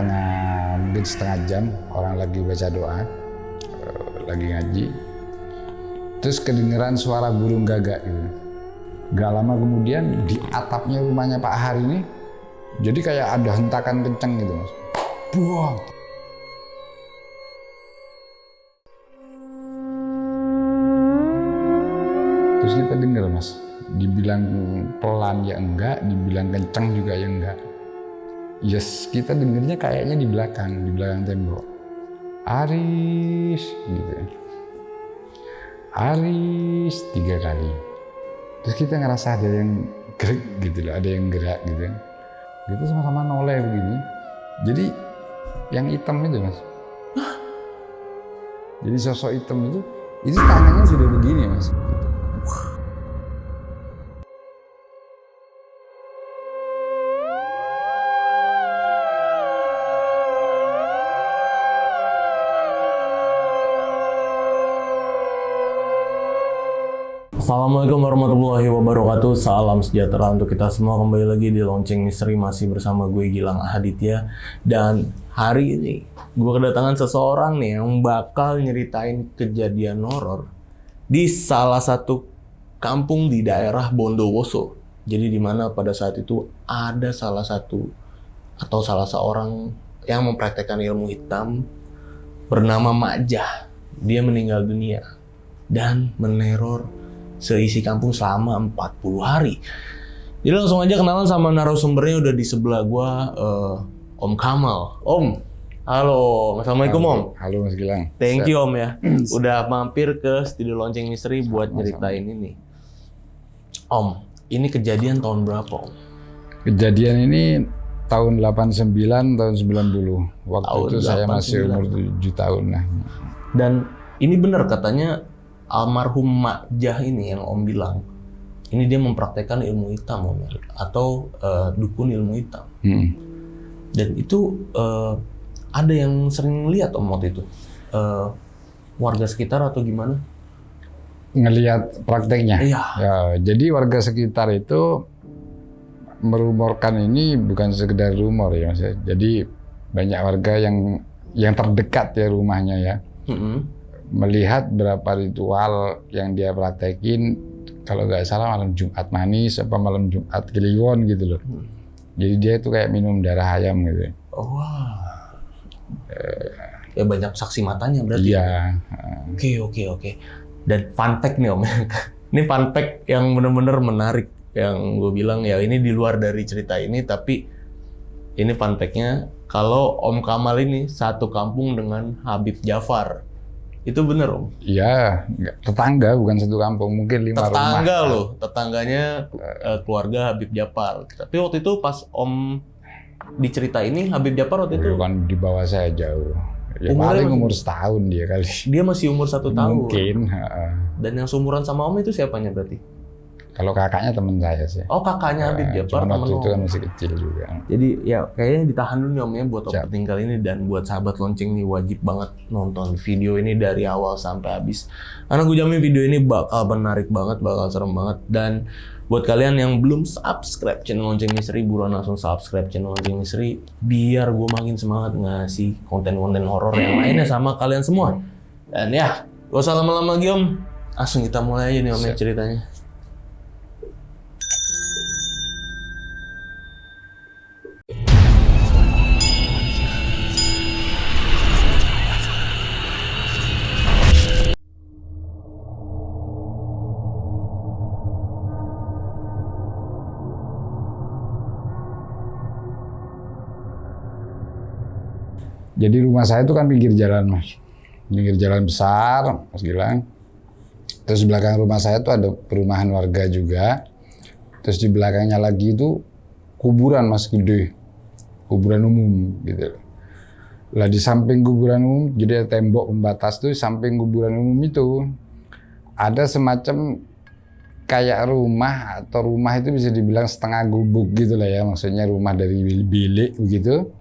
mungkin setengah jam orang lagi baca doa, lagi ngaji. Terus kedengeran suara burung gagak gitu. Gak lama kemudian di atapnya rumahnya Pak Har ini jadi kayak ada hentakan kenceng gitu Mas. Buang. Terus kita dengar Mas, dibilang pelan ya enggak, dibilang kenceng juga ya enggak. Yes, kita dengernya kayaknya di belakang tembok. Aris gitu. Aris 3 kali. Terus kita ngerasa ada yang gerak gitu loh, ada yang gerak gitu. Gitu sama-sama noleh begini. Jadi yang hitam itu Mas. Jadi sosok hitam itu tangannya sudah begini Mas. Assalamualaikum warahmatullahi wabarakatuh. Salam sejahtera untuk kita semua. Kembali lagi di Lonceng Misteri, masih bersama gue Gilang Ahaditya. Dan hari ini gue kedatangan seseorang nih yang bakal nyeritain kejadian horor di salah satu kampung di daerah Bondowoso. Jadi di mana pada saat itu ada salah seorang yang mempraktekkan ilmu hitam bernama Mak Jah. Dia meninggal dunia dan meneror seisi kampung selama 40 hari. Jadi langsung aja kenalan sama narasumbernya, udah di sebelah gua, Om Kamal. Om, halo, assalamualaikum Om. Halo Mas Gilang. Thank you Om ya, udah mampir ke studio Lonceng Misteri buat nyeritain ini. Om, ini kejadian tahun berapa Om? Kejadian ini tahun 89, tahun 90. Waktu Tahun itu saya 89. masih umur 7 tahun lah. Dan ini benar katanya almarhum Mak Jah ini yang Om bilang, ini dia mempraktekkan ilmu hitam Om, atau dukun ilmu hitam. Dan itu ada yang sering lihat Om waktu itu, warga sekitar atau gimana? Ngelihat prakteknya. Iya. Ya, jadi warga sekitar itu merumorkan ini bukan sekedar rumor ya Mas. Jadi banyak warga yang terdekat ya rumahnya ya. Melihat berapa ritual yang dia praktekin, kalau nggak salah malam Jumat manis apa malam Jumat Kliwon gitu loh. Jadi dia itu kayak minum darah ayam gitu. Oh, wah. Ya banyak saksi matanya berarti. Iya. Oke. Dan fun fact nih Om. Ini fun fact yang benar-benar menarik. Yang gue bilang ya ini di luar dari cerita ini, tapi ini fun fact-nya kalau Om Kamal ini satu kampung dengan Habib Jafar. Itu bener Om? Iya, tetangga bukan satu kampung, mungkin 5 rumah. Tetangga loh, tetangganya keluarga Habib Jafar. Tapi waktu itu pas Om dicerita ini, Habib Jafar waktu itu Bukan di bawah saya jauh. Ya Umurnya paling umur setahun dia kali. dia masih umur 1 tahun. Mungkin. Dan yang seumuran sama Om itu siapanya berarti? Kalau kakaknya teman saya sih. Oh, kakaknya Habib Jafar, Cuma temen waktu itu kan Om. masih kecil juga. Jadi ya kayaknya ditahan dulu nih Om ya buat Siap. opening kali ini, dan buat sahabat lonceng nih wajib banget nonton video ini dari awal sampai habis. Karena gue jamin video ini bakal menarik banget, bakal serem banget. Dan buat kalian yang belum subscribe channel Lonceng Misteri, buruan langsung subscribe channel Lonceng Misteri biar gue makin semangat ngasih konten-konten horor yang lainnya sama kalian semua. Dan ya, gak usah lama-lama lagi Om. Langsung kita mulai aja nih Om ya ceritanya. Jadi rumah saya itu kan pinggir jalan Mas. Pinggir jalan besar, Mas Gilang. Terus di belakang rumah saya itu ada perumahan warga juga. Terus di belakangnya lagi itu kuburan Mas, gede. Kuburan umum gitu. Lah di samping kuburan umum, jadi ada tembok pembatas tuh, samping kuburan umum itu ada semacam kayak rumah, atau rumah itu bisa dibilang setengah gubuk gitu lah ya. Maksudnya rumah dari bilik begitu.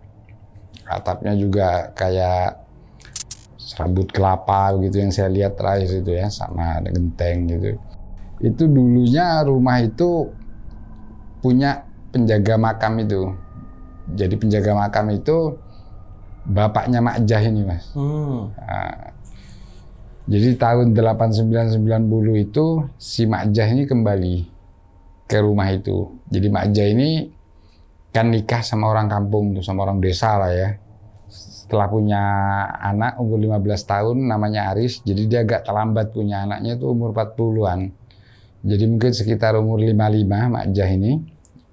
Atapnya juga kayak serabut kelapa gitu yang saya lihat terakhir itu ya, sama ada genteng gitu. Itu dulunya rumah itu punya penjaga makam itu. Jadi penjaga makam itu bapaknya Mak Jah ini, Mas. Nah, jadi tahun 89-90 itu si Mak Jah ini kembali ke rumah itu. Jadi Mak Jah ini kan nikah sama orang kampung tuh, sama orang desa lah ya. Setelah punya anak umur 15 tahun namanya Aris, jadi dia agak terlambat punya anaknya itu umur 40-an. Jadi mungkin sekitar umur 55 Mak Jah ini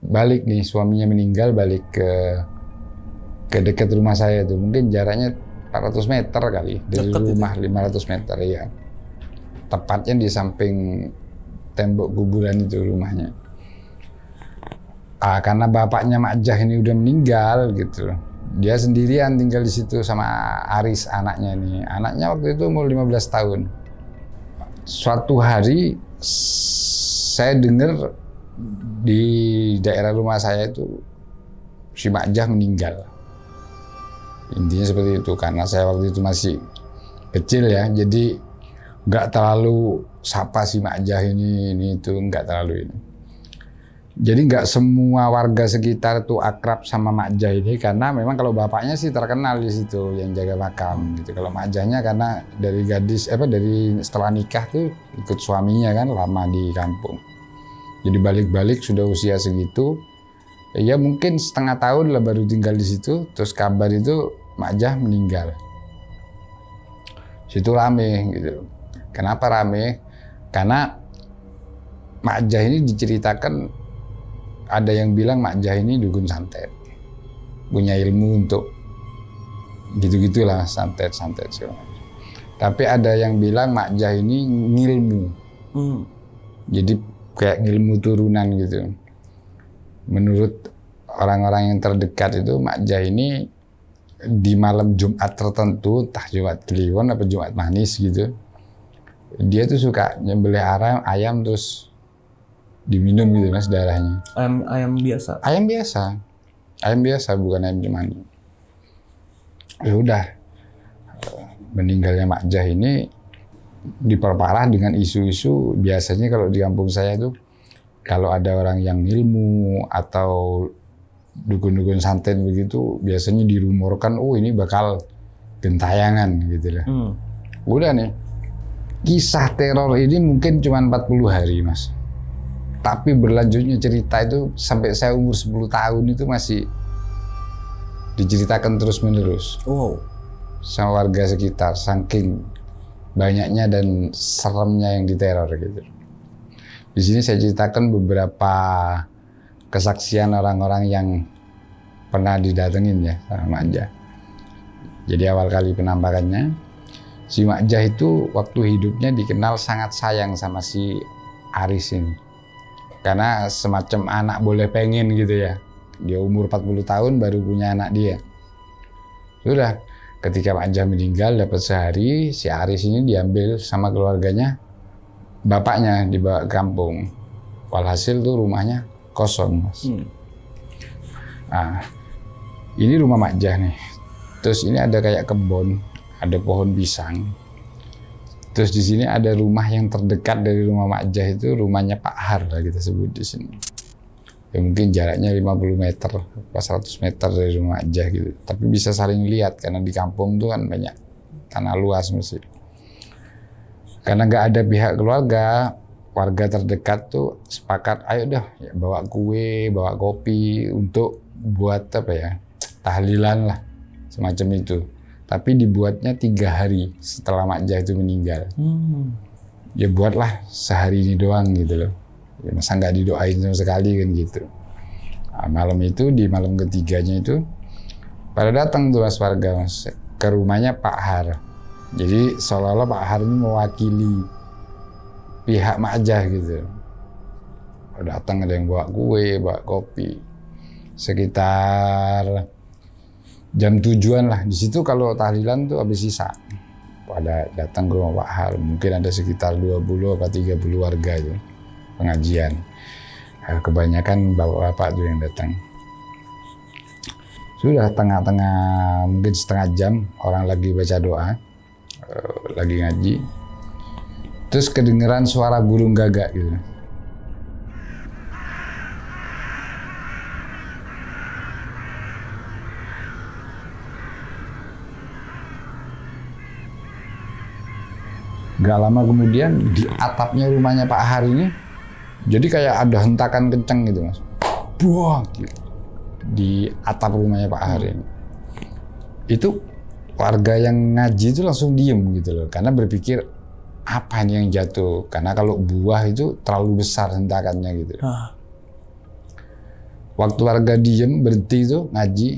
balik nih, suaminya meninggal, balik ke dekat rumah saya itu. Mungkin jaraknya 400 meter kali dari Deket rumah, 500 meter ya. Tepatnya di samping tembok kuburan itu rumahnya. Karena bapaknya Mak Jah ini udah meninggal gitu loh. Dia sendirian tinggal di situ sama Aris anaknya ini. Anaknya waktu itu umur 15 tahun. Suatu hari saya dengar di daerah rumah saya itu si Mak Jah meninggal. Intinya seperti itu, karena saya waktu itu masih kecil ya, jadi nggak terlalu sapa si Mak Jah ini itu nggak terlalu ini. Jadi nggak semua warga sekitar tuh akrab sama Mak Jah ini, karena memang kalau bapaknya sih terkenal di situ yang jaga makam gitu. Kalau Mak Jahnya karena dari dari setelah nikah tuh ikut suaminya kan lama di kampung. Jadi balik-balik sudah usia segitu, ya mungkin setengah tahun lah baru tinggal di situ. Terus kabar itu Mak Jah meninggal. Situ rame gitu. Kenapa rame? Karena Mak Jah ini diceritakan, ada yang bilang Mak Jah ini dukun santet, punya ilmu untuk gitu-gitulah, santet segala macam. Tapi ada yang bilang Mak Jah ini ngilmu, jadi kayak ngilmu turunan gitu. Menurut orang-orang yang terdekat itu Mak Jah ini di malam Jumat tertentu, entah Jumat Kliwon apa Jumat Manis gitu, dia tuh suka nyembelih ayam terus diminum gitu Mas darahnya. Ayam biasa. Ayam biasa bukan ayam cemani. Ya udah, meninggalnya Mak Jah ini diperparah dengan isu-isu. Biasanya kalau di kampung saya tuh kalau ada orang yang ilmu atau dukun-dukun santet begitu, biasanya dirumorkan, oh ini bakal gentayangan gitu lah. Udah nih, kisah teror ini mungkin cuma 40 hari Mas. Tapi berlanjutnya cerita itu sampai saya umur 10 tahun itu masih diceritakan terus-menerus. Wow. Sama warga sekitar, saking banyaknya dan seremnya yang diteror gitu. Di sini saya ceritakan beberapa kesaksian orang-orang yang pernah didatengin ya sama Mak Jah. Jadi awal kali penampakannya, si Mak Jah itu waktu hidupnya dikenal sangat sayang sama si Aris ini. Karena semacam anak boleh pengen gitu ya. Dia umur 40 tahun baru punya anak dia. Sudah, ketika Mak Jah meninggal dapat sehari, si Aris ini diambil sama keluarganya, bapaknya dibawa ke kampung. Walhasil tuh rumahnya kosong, Mas. Nah, ini rumah Mak Jah nih. Terus ini ada kayak kebun, ada pohon pisang. Terus di sini ada rumah yang terdekat dari rumah Mak Jah itu rumahnya Pak Har lah kita sebut di sini. Ya mungkin jaraknya 50 meter, 100 meter dari rumah Mak Jah gitu. Tapi bisa saling lihat karena di kampung tuh kan banyak tanah luas mesti. Karena nggak ada pihak keluarga, warga terdekat tuh sepakat, ayo dah ya, bawa kue, bawa kopi untuk buat apa ya, tahlilan lah semacam itu. Tapi dibuatnya 3 hari setelah Mak Jah itu meninggal. Ya buatlah sehari ini doang gitu loh. Ya masa nggak didoain sama sekali kan gitu. Nah, malam itu, di malam ketiganya itu, pada datang tuh Mas warga Mas, ke rumahnya Pak Har. Jadi seolah-olah Pak Har ini mewakili pihak Mak Jah gitu. Datang ada yang bawa kue, bawa kopi. Sekitar jam 7-an lah. Di situ kalau tahlilan tuh habis sisa. Pada datang ke rumah Pak Har, mungkin ada sekitar 20 atau 30 warga itu pengajian. Kebanyakan bapak-bapak tuh yang datang. Sudah tengah-tengah mungkin setengah jam orang lagi baca doa, lagi ngaji. Terus kedengeran suara burung gagak gitu. Gak lama kemudian di atapnya rumahnya Pak Har ini, jadi kayak ada hentakan kenceng gitu Mas. Buang gitu. Di atap rumahnya Pak Har ini. Itu warga yang ngaji itu langsung diem gitu loh, karena berpikir apa nih yang jatuh, karena kalau buah itu terlalu besar hentakannya gitu. Waktu warga diem berhenti itu ngaji,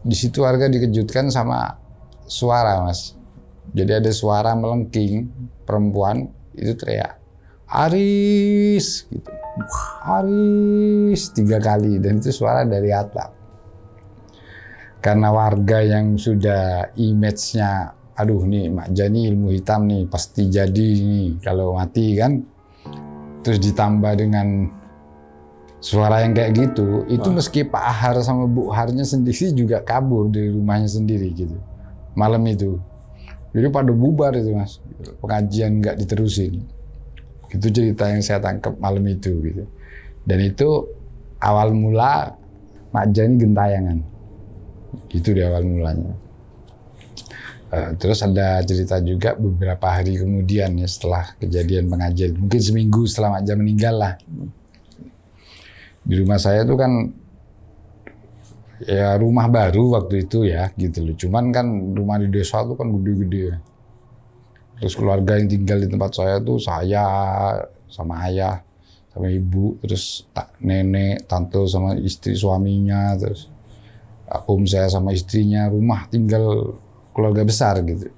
di situ warga dikejutkan sama suara Mas. Jadi ada suara melengking, perempuan itu teriak, Aris gitu. Aris 3 kali, dan itu suara dari atap. Karena warga yang sudah image-nya, aduh nih Mak Jani ilmu hitam nih, pasti jadi nih kalau mati kan. Terus ditambah dengan suara yang kayak gitu, itu meski Pak Har sama Bu Harnya sendiri juga kabur dari rumahnya sendiri gitu. Malam itu. Jadi pada bubar itu Mas, pengajian nggak diterusin. Itu cerita yang saya tangkap malam itu gitu. Dan itu awal mula Mak Jani gentayangan. Itu di awal mulanya. Terus ada cerita juga beberapa hari kemudian ya setelah kejadian pengajian, mungkin seminggu setelah Mak Jani meninggal lah. Di rumah saya tuh kan ya rumah baru waktu itu ya gitu loh. Cuman kan rumah di desa tuh kan gede-gede. Terus keluarga yang tinggal di tempat saya tuh saya sama ayah sama ibu, terus nenek, tante sama istri suaminya, terus om saya sama istrinya, rumah tinggal keluarga besar gitu.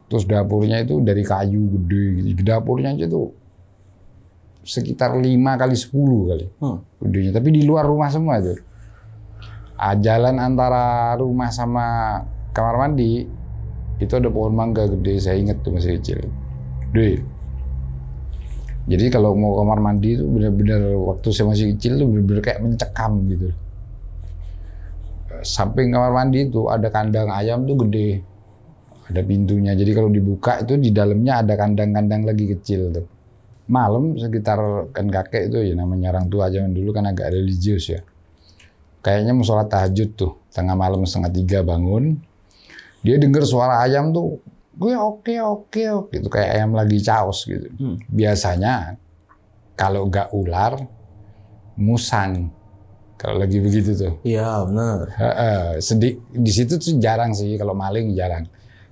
Terus dapurnya itu dari kayu gede gitu. Dapurnya aja tuh sekitar 5 kali 10 kali gedenya, tapi di luar rumah semua itu. Jalan antara rumah sama kamar mandi itu ada pohon mangga gede, saya ingat tuh masih kecil, gede. Jadi kalau mau kamar mandi itu benar-benar waktu saya masih kecil tuh benar-benar kayak mencekam gitu. Samping kamar mandi itu ada kandang ayam tuh gede, ada pintunya. Jadi kalau dibuka itu di dalamnya ada kandang-kandang lagi kecil tuh. Malam sekitar kan kakek itu ya namanya orang tua zaman dulu kan agak religius ya. Kayaknya mau sholat tahajud tuh, tengah malam 2:30 bangun. Dia dengar suara ayam tuh, gue oke, gitu kayak ayam lagi caos gitu. Biasanya kalau nggak ular, musang. Kalau lagi begitu tuh. Iya benar. Di situ tuh jarang sih, kalau maling jarang.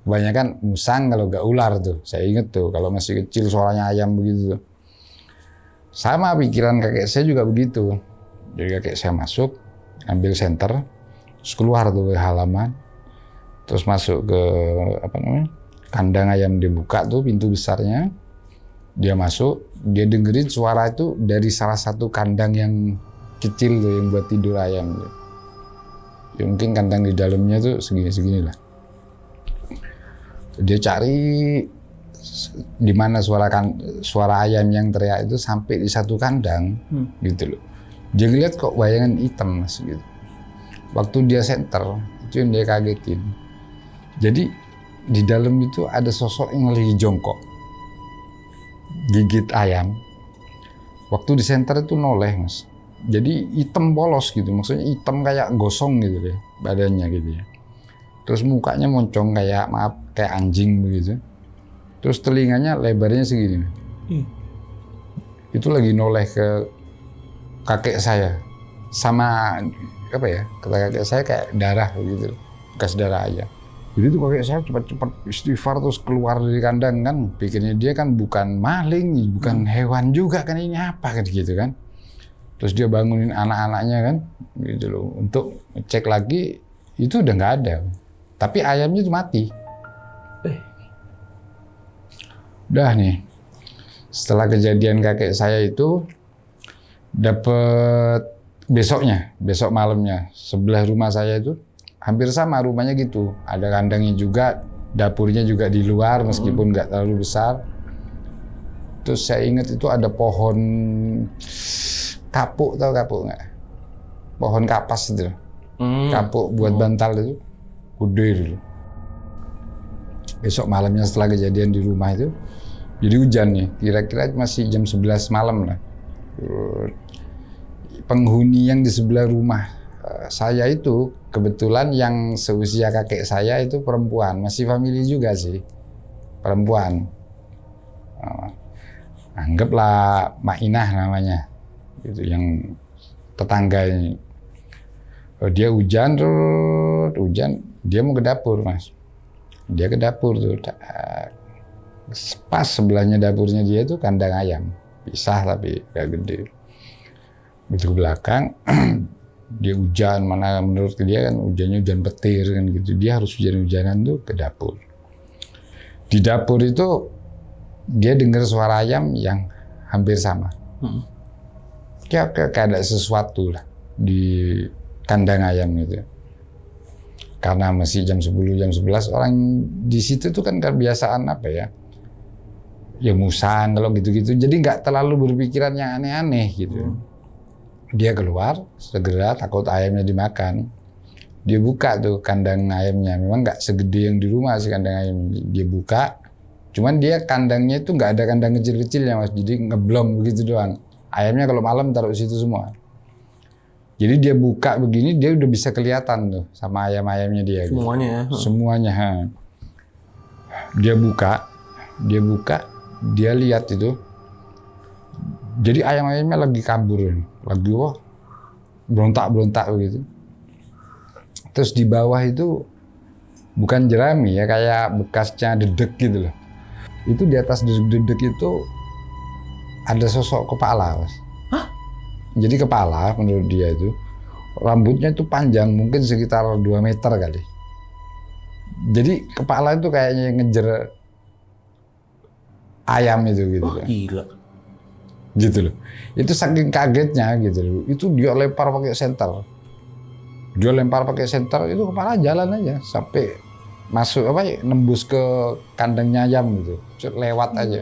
Kebanyakan musang kalau nggak ular tuh. Saya inget tuh kalau masih kecil suaranya ayam begitu tuh. Sama pikiran kakek saya juga begitu. Jadi kakek saya masuk, ambil senter, terus keluar tuh ke halaman, terus masuk ke kandang ayam, dibuka tuh pintu besarnya, dia masuk, dia dengerin suara itu dari salah satu kandang yang kecil tuh yang buat tidur ayam. Ya mungkin kandang di dalamnya tuh segini-segini lah. Dia cari di mana suara ayam yang teriak itu sampai di satu kandang gitu loh. Dia lihat kok bayangan hitam Mas gitu. Waktu dia senter, itu yang dia kagetin. Jadi di dalam itu ada sosok yang lagi jongkok, gigit ayam. Waktu di senter itu noleh Mas. Jadi hitam polos gitu, maksudnya hitam kayak gosong gitu deh badannya gitu ya. Terus mukanya moncong kayak kayak anjing begitu. Terus telinganya lebarnya segini. Itu lagi noleh ke kakek saya, sama apa ya, kata kakek saya kayak darah gitu, bekas darah aja. Jadi tuh kakek saya cepat-cepat istighfar terus keluar dari kandang kan, pikirnya dia kan bukan maling, bukan hewan juga kan, ini apa kan gitu kan. Terus dia bangunin anak-anaknya kan, gitu loh, untuk cek lagi, itu udah nggak ada. Tapi ayamnya itu mati. Udah nih, setelah kejadian kakek saya itu, dapat besok malamnya, sebelah rumah saya itu hampir sama rumahnya gitu. Ada kandangnya juga, dapurnya juga di luar meskipun nggak terlalu besar. Terus saya ingat itu ada pohon kapuk, tahu kapuk nggak? Pohon kapas itu, kapuk buat bantal itu, gede dulu. Besok malamnya setelah kejadian di rumah itu, jadi hujan nih, kira-kira masih jam 11 malam lah. Penghuni yang di sebelah rumah saya itu kebetulan yang seusia kakek saya itu perempuan, masih famili juga sih, perempuan. Anggaplah Mak Inah namanya, itu yang tetangga ini. Dia hujan, dia mau ke dapur, Mas. Dia ke dapur tuh, pas sebelahnya dapurnya dia itu kandang ayam, pisah tapi gak gede. Begitu ke belakang, dia hujan, mana menurut dia kan hujannya hujan petir kan gitu. Dia harus hujan-hujanan tuh ke dapur. Di dapur itu dia dengar suara ayam yang hampir sama. Kayak ada sesuatu lah di kandang ayam gitu. Karena masih jam 10, jam 11 orang di situ tuh kan kebiasaan apa ya? Ya musang kalau gitu-gitu. Jadi nggak terlalu berpikiran yang aneh-aneh gitu. Dia keluar, segera takut ayamnya dimakan. Dia buka tuh kandang ayamnya. Memang nggak segede yang di rumah sih kandang ayam. Dia buka, cuman dia kandangnya itu nggak ada kandang kecil-kecilnya, Mas. Jadi ngeblong begitu doang. Ayamnya kalau malam taruh di situ semua. Jadi dia buka begini, dia udah bisa kelihatan tuh sama ayam-ayamnya dia. Semuanya ya? Semuanya. Dia buka, dia lihat itu. Jadi ayam-ayamnya lagi kabur, lagi berontak-berontak begitu. Terus di bawah itu bukan jerami ya, kayak bekasnya dedek gitu loh. Itu di atas dedek itu ada sosok kepala, Mas. Hah? Jadi kepala menurut dia itu rambutnya itu panjang, mungkin sekitar 2 meter kali. Jadi kepala itu kayaknya ngejer ayam itu gitu. Gila. Gitu loh. Itu saking kagetnya gitu loh. Itu dia lempar pakai senter. Itu kepala jalan aja sampai masuk nembus ke kandangnya ayam gitu. Lewat aja.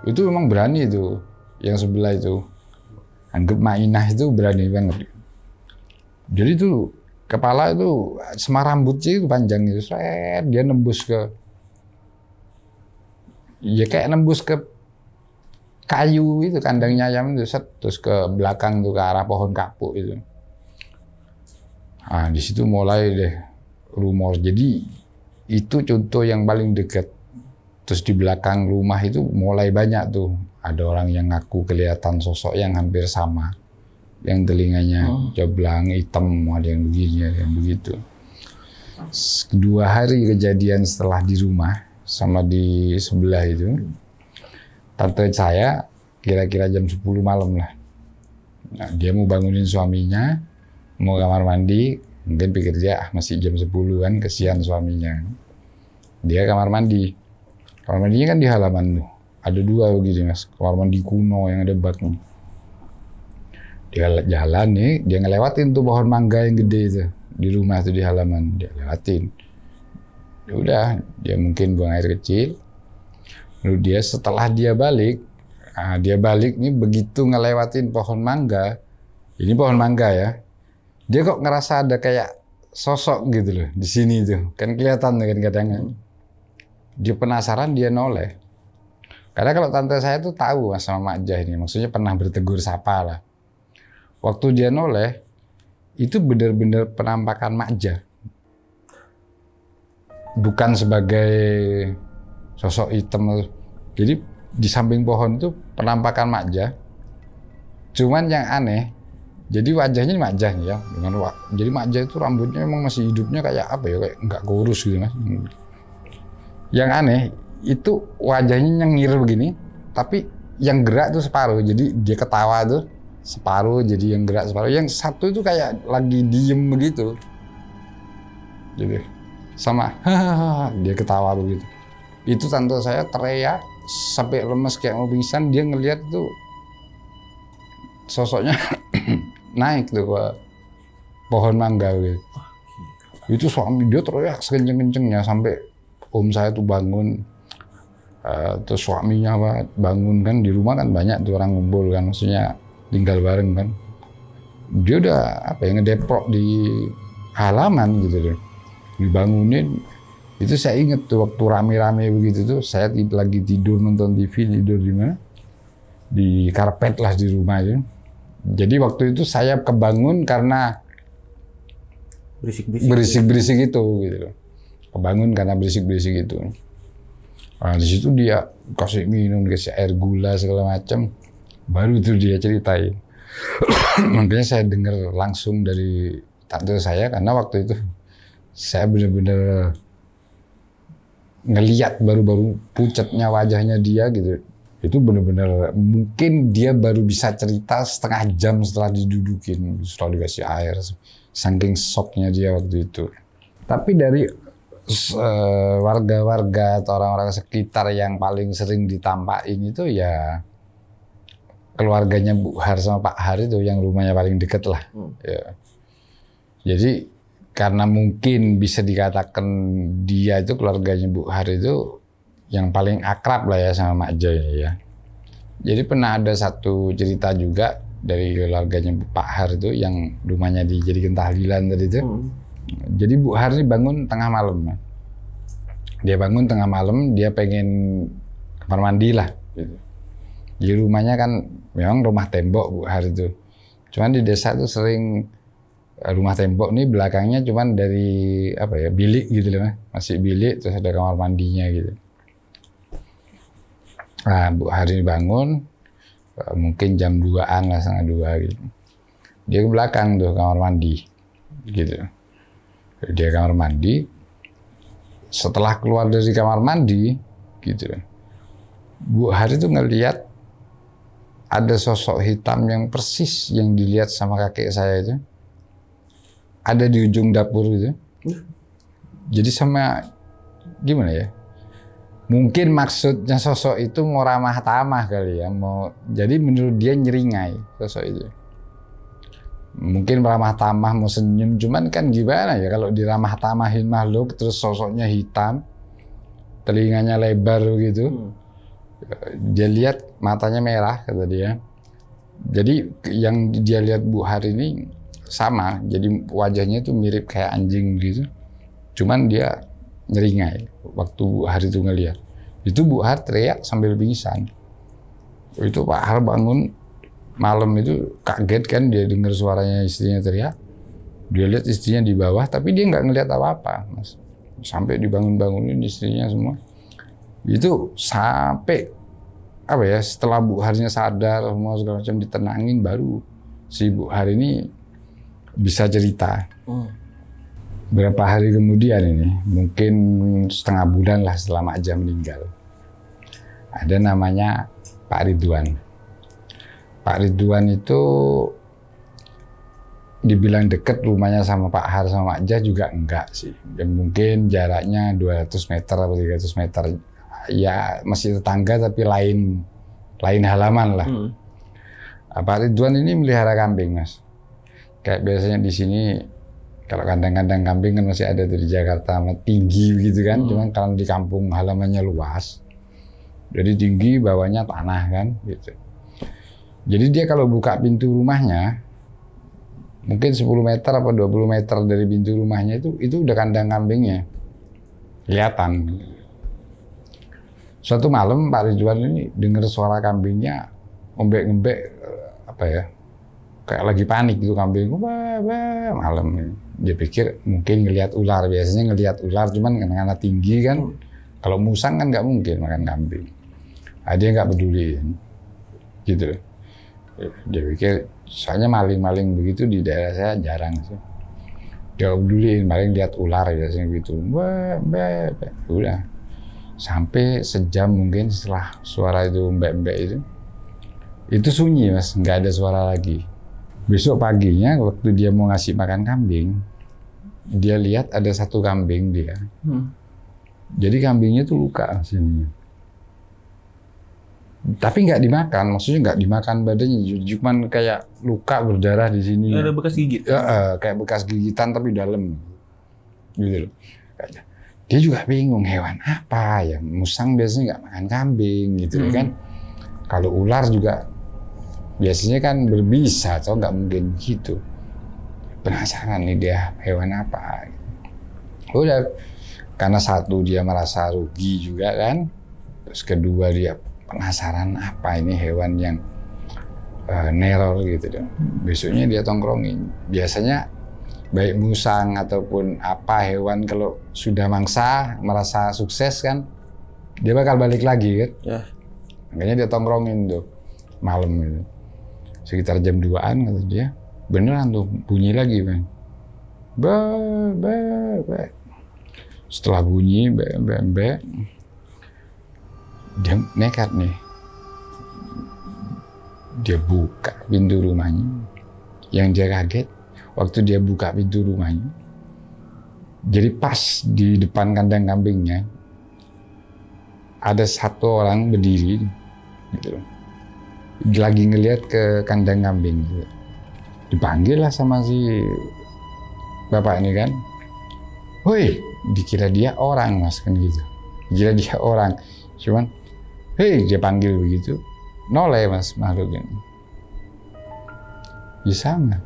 Itu memang berani itu. Yang sebelah itu. Anggap Mak Inah itu berani banget. Jadi itu kepala itu sama rambutnya itu panjang itu. Dia nembus ke, ya kayak nembus ke kayu itu kandangnya ayam itu, terus ke belakang tuh ke arah pohon kapuk itu. Di situ mulai deh rumor. Jadi itu contoh yang paling dekat. Terus di belakang rumah itu mulai banyak tuh ada orang yang ngaku kelihatan sosok yang hampir sama, yang telinganya jablang hitam, ada yang begini, ada yang begitu. 2 hari kejadian setelah di rumah sama di sebelah itu, tante saya kira-kira jam 10 malam lah. Nah, dia mau bangunin suaminya, mau kamar mandi, mungkin pikir dia masih jam 10 kan, kesian suaminya. Dia kamar mandi. Kamar mandinya kan di halaman tuh. Ada 2 begini, Mas. Kamar mandi kuno yang ada baknya. Dia jalan nih, dia ngelewatin tuh pohon mangga yang gede itu. Di rumah tuh di halaman, dia lewatin. Ya udah, dia mungkin buang air kecil. Lalu dia setelah dia balik nih begitu ngelewatin pohon mangga, ini pohon mangga ya, dia kok ngerasa ada kayak sosok gitu loh di sini tuh, kan kelihatan kan kadang. Dia penasaran, dia noleh. Karena kalau tante saya tuh tahu Mas sama Mak Jah ini, maksudnya pernah bertegur sapa lah. Waktu dia noleh, itu benar-benar penampakan Mak Jah. Bukan sebagai sosok hitam. Jadi di samping pohon itu penampakan Mak Jah. Cuman yang aneh, jadi wajahnya Mak Jah ya, jadi Mak Jah itu rambutnya emang masih hidupnya kayak apa ya, kayak nggak kurus gitu Mas. Yang aneh itu wajahnya nyengir begini, tapi yang gerak tuh separuh. Jadi dia ketawa tuh separuh, jadi yang gerak separuh. Yang satu itu kayak lagi diem begitu. Jadi sama hahaha dia ketawa begitu. Itu tante saya teriak sampai lemes kayak mau pingsan. Dia ngelihat tuh sosoknya naik tuh ke pohon mangga gitu. Itu suami dia teriak sekenceng-kencengnya sampai om saya tuh bangun. Terus suaminya bangun kan, di rumah kan banyak tuh orang ngumpul kan, maksudnya tinggal bareng kan. Dia udah ngedeprok di halaman gitu deh. Dibangunin. Itu saya inget tuh waktu rame-rame begitu tuh, saya lagi tidur nonton TV, tidur di mana? Di karpet lah di rumah itu. Jadi waktu itu saya kebangun karena berisik-berisik itu gitu loh. Kebangun karena berisik-berisik itu. Nah, di situ dia kasih minum, kasih air gula segala macam. Baru itu dia ceritain. Makanya saya dengar langsung dari tante saya karena waktu itu saya benar-benar ngeliat baru-baru pucatnya wajahnya dia gitu. Itu benar-benar mungkin dia baru bisa cerita setengah jam setelah didudukin, setelah dikasih air. Saking shocknya dia waktu itu. Tapi dari warga-warga atau orang-orang sekitar yang paling sering ditampakin itu ya keluarganya Bu Har sama Pak Har itu yang rumahnya paling deket lah. Ya. Jadi karena mungkin bisa dikatakan dia itu keluarganya Bu Har itu yang paling akrab lah ya sama Mak Joy ya. Jadi pernah ada satu cerita juga dari keluarganya Pak Har itu yang rumahnya dijadikan tahlilan tadi itu. Jadi Bu Har ini bangun tengah malam. Dia bangun tengah malam, dia pengen kamar mandi lah. Gitu. Di rumahnya kan memang rumah tembok Bu Har itu. Cuman di desa itu sering rumah tembok ini belakangnya cuman dari apa ya bilik gitu loh, masih bilik terus ada kamar mandinya gitu. Nah Bu Har ini bangun mungkin jam 2-an lah, setengah 2 gitu. Dia ke belakang tuh kamar mandi gitu. Dia kamar mandi, setelah keluar dari kamar mandi gitu, Bu Har itu ngelihat ada sosok hitam yang persis yang dilihat sama kakek saya itu, ada di ujung dapur itu. Jadi sama gimana ya? Mungkin maksudnya sosok itu mau ramah tamah kali ya, mau jadi menurut dia nyeringai sosok itu. Mungkin ramah tamah mau senyum, cuman kan gimana ya kalau diramah tamahin makhluk terus sosoknya hitam, telinganya lebar gitu. Dia lihat matanya merah kata dia. Jadi yang dia lihat Bu Har ini sama, jadi wajahnya itu mirip kayak anjing gitu. Cuman dia nyeringai waktu Bu Har itu ngelihat. Itu Bu Har teriak sambil pingsan. Itu Pak Har bangun malam itu kaget kan, dia dengar suaranya istrinya teriak. Dia lihat istrinya di bawah tapi dia nggak ngelihat apa-apa, Mas. Sampai dibangun-bangunin istrinya semua. Itu sampai apa ya, setelah Bu Harnya sadar semua segala macam ditenangin, baru si Bu Har ini bisa cerita. Berapa hari kemudian ini, mungkin setengah bulan lah setelah Mak Ja meninggal, ada namanya Pak Ridwan. Pak Ridwan itu dibilang deket rumahnya sama Pak Har sama Mak Ja juga enggak sih. Dan mungkin jaraknya 200 meter atau 300 meter. Ya masih tetangga tapi lain halaman lah. Pak Ridwan ini melihara kambing, Mas. Kayak biasanya di sini kalau kandang-kandang kambing kan masih ada tuh di Jakarta, tinggi begitu kan. Cuman kalau di kampung halamannya luas, jadi tinggi, bawahnya tanah kan gitu. Jadi dia kalau buka pintu rumahnya, mungkin 10 meter apa 20 meter dari pintu rumahnya itu udah kandang kambingnya. Kelihatan. Suatu malam Pak Ridwan ini dengar suara kambingnya ngembek-ngembek, apa ya, kayak lagi panik gitu kambing. Malam dia pikir mungkin ngelihat ular. Biasanya ngelihat ular, cuman karena tinggi kan, kalau musang kan nggak mungkin makan kambing. Nah, dia nggak peduli gitu. Dia pikir soalnya maling-maling begitu di daerah saya jarang sih. Dia peduliin, paling lihat ular biasanya gitu. Udah. Sampai sejam mungkin setelah suara itu mbek-mbek itu sunyi, Mas, nggak ada suara lagi. Besok paginya waktu dia mau ngasih makan kambing, dia lihat ada satu kambing dia. Jadi kambingnya tuh luka sini. Tapi nggak dimakan, maksudnya nggak dimakan badannya, cuman kayak luka berdarah di sini. Ada bekas gigit? Kayak bekas gigitan tapi dalam, gitu loh. Dia juga bingung, hewan apa ya? Musang biasanya nggak makan kambing, gitu kan? Kalau ular juga biasanya kan berbisa, atau nggak mungkin gitu. Penasaran nih dia hewan apa? Udah, karena satu dia merasa rugi juga kan, terus kedua dia penasaran apa ini hewan yang neror gitu dong. Besoknya dia tongkrongin. Biasanya baik musang ataupun apa hewan kalau sudah mangsa merasa sukses kan, dia bakal balik lagi kan. Ya. Makanya dia tongkrongin tuh malam gitu. Sekitar jam 2-an kata dia. Beneran tuh bunyi lagi, Bang. Be. Setelah bunyi be. Dia nekat nih. Dia buka pintu rumahnya. Yang dia kaget waktu dia buka pintu rumahnya. Jadi pas di depan kandang kambingnya ada satu orang berdiri gitu. Lagi ngelihat ke kandang kambing gitu. Dipanggil lah sama si bapak ini kan. Woi, dikira dia orang mas kan gitu. Dikira dia orang. Cuman, hei dia panggil begitu. Noleh mas makhluk ini. Ya sama.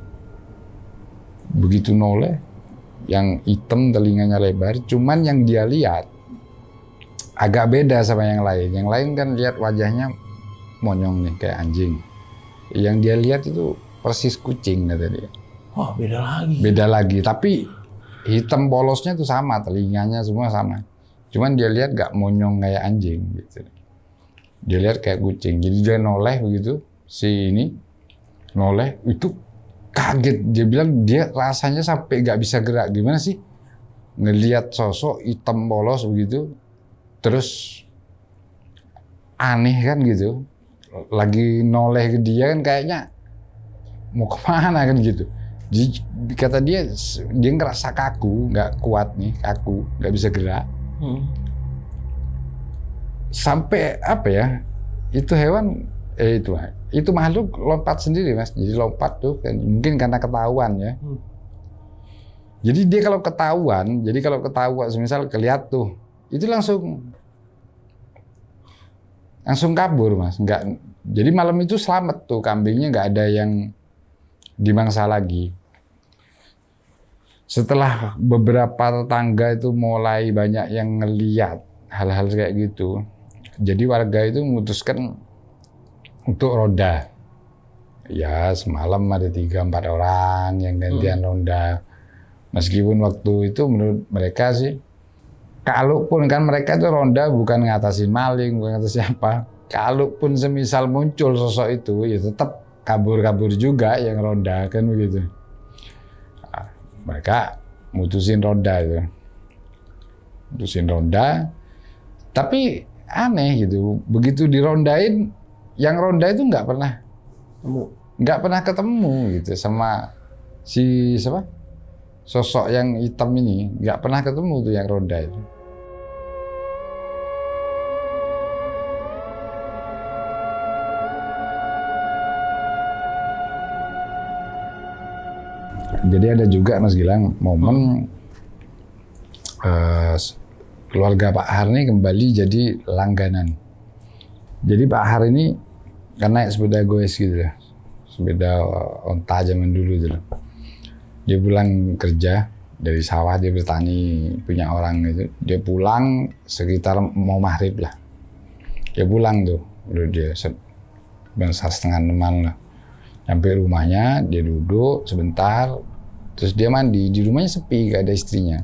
Begitu noleh, yang hitam telinganya lebar, cuman yang dia lihat agak beda sama yang lain. Yang lain kan lihat wajahnya monyong nih kayak anjing. Yang dia lihat itu persis kucing kata dia. Wah, beda lagi. Beda lagi, tapi hitam polosnya tuh sama, telinganya semua sama. Cuman dia lihat gak monyong kayak anjing gitu. Dia lihat kayak kucing. Jadi dia noleh begitu, si ini noleh itu kaget. Dia bilang dia rasanya sampai gak bisa gerak. Gimana sih? Ngelihat sosok hitam polos begitu, terus aneh kan gitu. Lagi noleh ke dia kan kayaknya mau kemana kan gitu. Jadi kata dia ngerasa kaku, nggak kuat nih, kaku, nggak bisa gerak. Sampai apa ya? Itu hewan, itu makhluk lompat sendiri mas. Jadi lompat tuh, mungkin karena ketahuan ya. Jadi dia kalau ketahuan, misal kelihat tuh, itu langsung kabur mas. Nggak. Jadi malam itu selamat tuh kambingnya, nggak ada yang dimangsa lagi. Setelah beberapa tetangga itu mulai banyak yang ngeliat hal-hal kayak gitu, jadi warga itu memutuskan untuk ronda. Ya semalam ada 3-4 orang yang gantian ronda. Meskipun waktu itu menurut mereka sih, kalaupun kan mereka itu ronda bukan ngatasin maling, bukan ngatasin apa. Kalaupun semisal muncul sosok itu, ya tetap kabur-kabur juga yang ronda kan begitu. Mereka mutusin ronda itu. Tapi aneh gitu. Begitu dirondain, yang ronda itu nggak pernah ketemu gitu sama si siapa? Sosok yang hitam ini nggak pernah ketemu tuh yang ronda itu. Jadi ada juga Mas Gilang momen keluarga Pak Har ini kembali jadi langganan. Jadi Pak Har ini kan naik sepeda goes gitu lah, sepeda onta zaman dulu gitu. Dia pulang kerja dari sawah, dia bertani punya orang gitu. Dia pulang sekitar mau maghrib lah. Dia pulang tuh, udah dia bangsa 5:30 lah. Sampai rumahnya, dia duduk sebentar, terus dia mandi. Di rumahnya sepi, gak ada istrinya.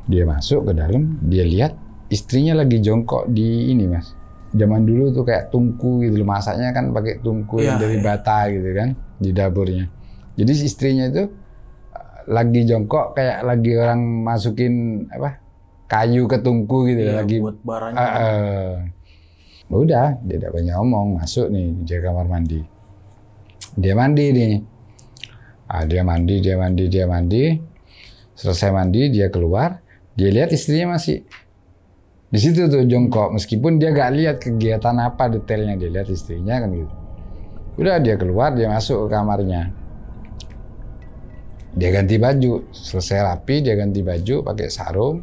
Dia masuk ke dalam, dia lihat istrinya lagi jongkok di ini mas. Zaman dulu tuh kayak tungku gitu, masaknya kan pakai tungku yang dari bata gitu kan, di dapurnya. Jadi istrinya itu lagi jongkok kayak lagi orang masukin apa kayu ke tungku gitu, lagi buat barangnya. Udah, dia tidak banyak ngomong, masuk nih dia kamar mandi. Dia mandi nih. Dia mandi. Selesai mandi, dia keluar. Dia lihat istrinya masih di situ tuh jongkok. Meskipun dia gak lihat kegiatan apa detailnya, dia lihat istrinya kan gitu. Udah dia keluar, dia masuk ke kamarnya. Dia ganti baju. Selesai rapi, dia ganti baju pakai sarung.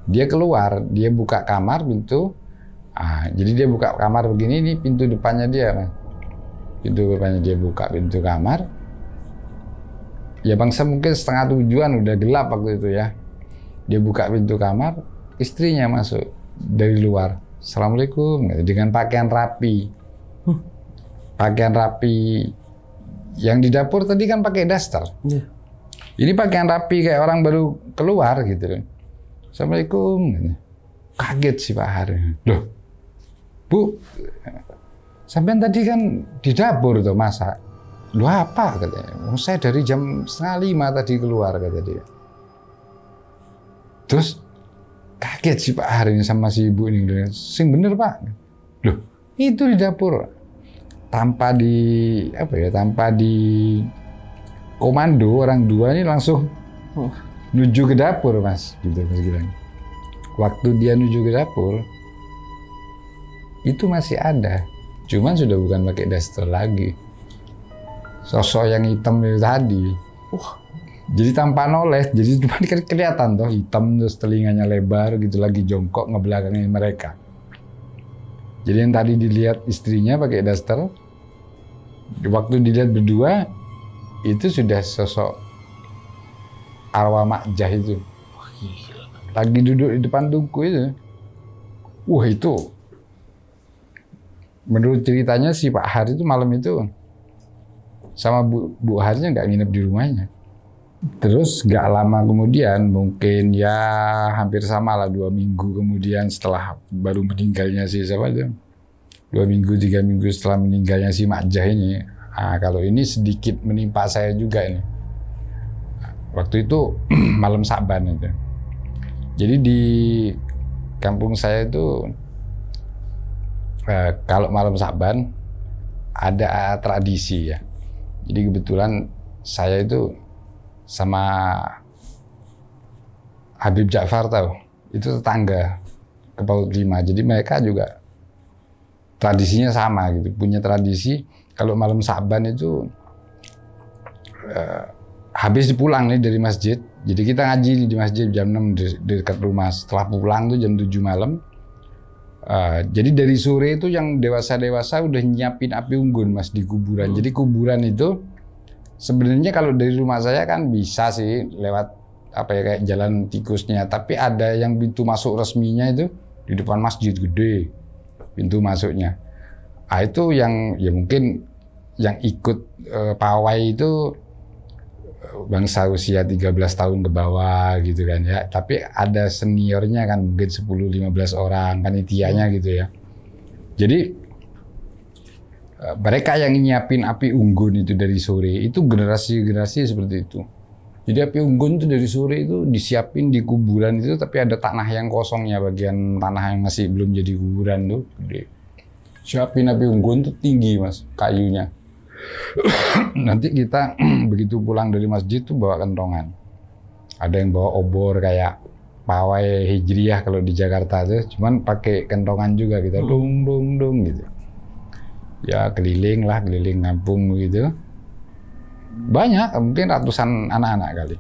Dia keluar, dia buka kamar pintu. Jadi dia buka kamar begini, ini pintu depannya dia, Mas. Pintu depannya dia buka pintu kamar. Ya bangsa mungkin 6:30 udah gelap waktu itu ya. Dia buka pintu kamar, istrinya masuk dari luar. Assalamualaikum, dengan pakaian rapi. Pakaian rapi. Yang di dapur tadi kan pakai daster. Ini pakaian rapi kayak orang baru keluar gitu. Assalamualaikum. Kaget si Pak Har. Loh, Bu, sampean tadi kan di dapur tuh masak. Loh apa katanya? Oh, saya dari jam 4:30 tadi keluar kata dia. Terus kaget si Pak Har ini sama si ibu ini. Sing bener Pak. Loh, itu di dapur. Tanpa di komando, orang dua ini langsung nuju ke dapur Mas, gitu Mas Gilang. Waktu dia nuju ke dapur, itu masih ada, cuman sudah bukan pakai daster lagi. Sosok yang hitam itu tadi. Jadi tanpa noleh, jadi cuma kelihatan tuh hitam, terus telinganya lebar gitu, lagi jongkok ngebelakangin mereka. Jadi yang tadi dilihat istrinya pakai daster, waktu dilihat berdua itu sudah sosok arwah Makjah itu. Lagi duduk di depan tugu itu. Wah itu, menurut ceritanya si Pak Har itu malam itu sama Bu Harnya nggak nginep di rumahnya. Terus nggak lama kemudian, mungkin ya hampir sama lah, 2 minggu kemudian setelah baru meninggalnya si siapa itu, 2 minggu 3 minggu setelah meninggalnya si Makjah ini. Nah, kalau ini sedikit menimpa saya juga ini. Waktu itu malam Saban itu. Jadi di kampung saya itu kalau malam Saban ada tradisi ya. Jadi kebetulan saya itu sama Habib Ja'far tahu, itu tetangga ke Paut 5. Jadi mereka juga tradisinya sama gitu, punya tradisi kalau malam Saban itu habis pulang nih dari masjid. Jadi kita ngaji di masjid jam 6 di dekat rumah. Setelah pulang tuh jam 7 malam. Jadi dari sore itu yang dewasa-dewasa udah nyiapin api unggun Mas di kuburan. Jadi kuburan itu sebenarnya kalau dari rumah saya kan bisa sih lewat kayak jalan tikusnya, tapi ada yang pintu masuk resminya itu di depan masjid gede pintu masuknya. Itu yang ya mungkin yang ikut pawai itu bangsa usia 13 tahun ke bawah gitu kan ya. Tapi ada seniornya kan mungkin 10-15 orang panitianya gitu ya. Jadi mereka yang nyiapin api unggun itu dari sore, itu generasi-generasi seperti itu. Jadi api unggun itu dari sore itu disiapin di kuburan itu, tapi ada tanah yang kosongnya, bagian tanah yang masih belum jadi kuburan tuh gede. Siapin api unggun tuh tinggi Mas, kayunya. Nanti kita begitu pulang dari masjid tuh bawa kentongan. Ada yang bawa obor kayak pawai hijriyah kalau di Jakarta tuh, cuman pakai kentongan juga kita dung dung dung gitu. Ya keliling kampung gitu. Banyak, mungkin ratusan anak-anak kali.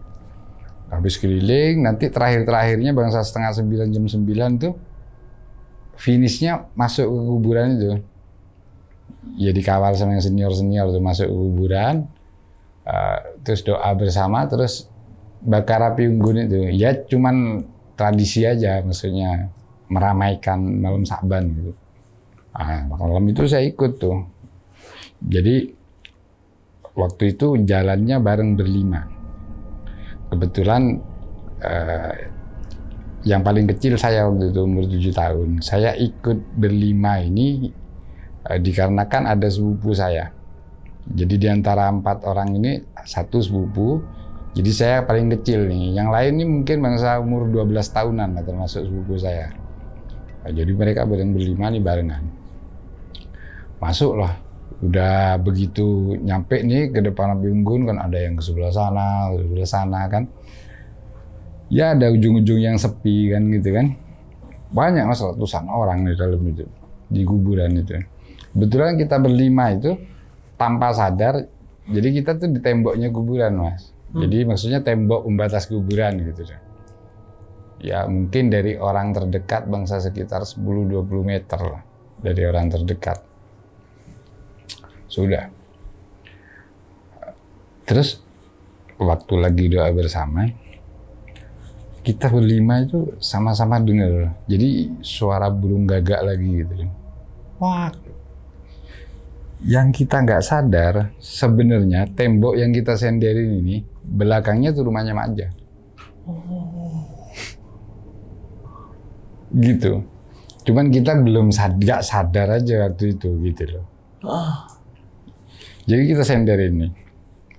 Habis keliling, nanti terakhir-terakhirnya bangsa 8:30 jam 9 tuh finishnya masuk ke kuburan itu. Ya dikawal sama yang senior-senior tuh masuk ke kuburan, terus doa bersama, terus bakar api unggun itu. Ya cuman tradisi aja, maksudnya meramaikan malam Saban gitu. Malam itu saya ikut tuh. Jadi waktu itu jalannya bareng berlima. Kebetulan yang paling kecil saya waktu itu umur 7 tahun. Saya ikut berlima ini dikarenakan ada sepupu saya. Jadi di antara 4 orang ini 1 sepupu. Jadi saya paling kecil nih. Yang lain ini mungkin bangsa umur 12 tahunan termasuk sepupu saya. Jadi mereka berlima nih barengan. Masuklah. Udah begitu nyampe nih ke depan api unggun kan ada yang ke sebelah sana kan. Ya ada ujung-ujung yang sepi kan gitu kan. Banyak Mas, ratusan orang di dalam itu, di kuburan itu. Kebetulan kita berlima itu tanpa sadar, jadi kita tuh di temboknya kuburan Mas. Jadi maksudnya tembok pembatas kuburan gitu. Ya mungkin dari orang terdekat bangsa sekitar 10-20 meter lah dari orang terdekat. Sudah. Terus waktu lagi doa bersama, kita berlima itu sama-sama dengar. Jadi suara burung gagak lagi gitu. Wah. Yang kita nggak sadar sebenarnya tembok yang kita senderin ini belakangnya tuh rumahnya Makjah. gitu. Cuman kita belum nggak sadar aja waktu itu gitu loh. Jadi kita sender ini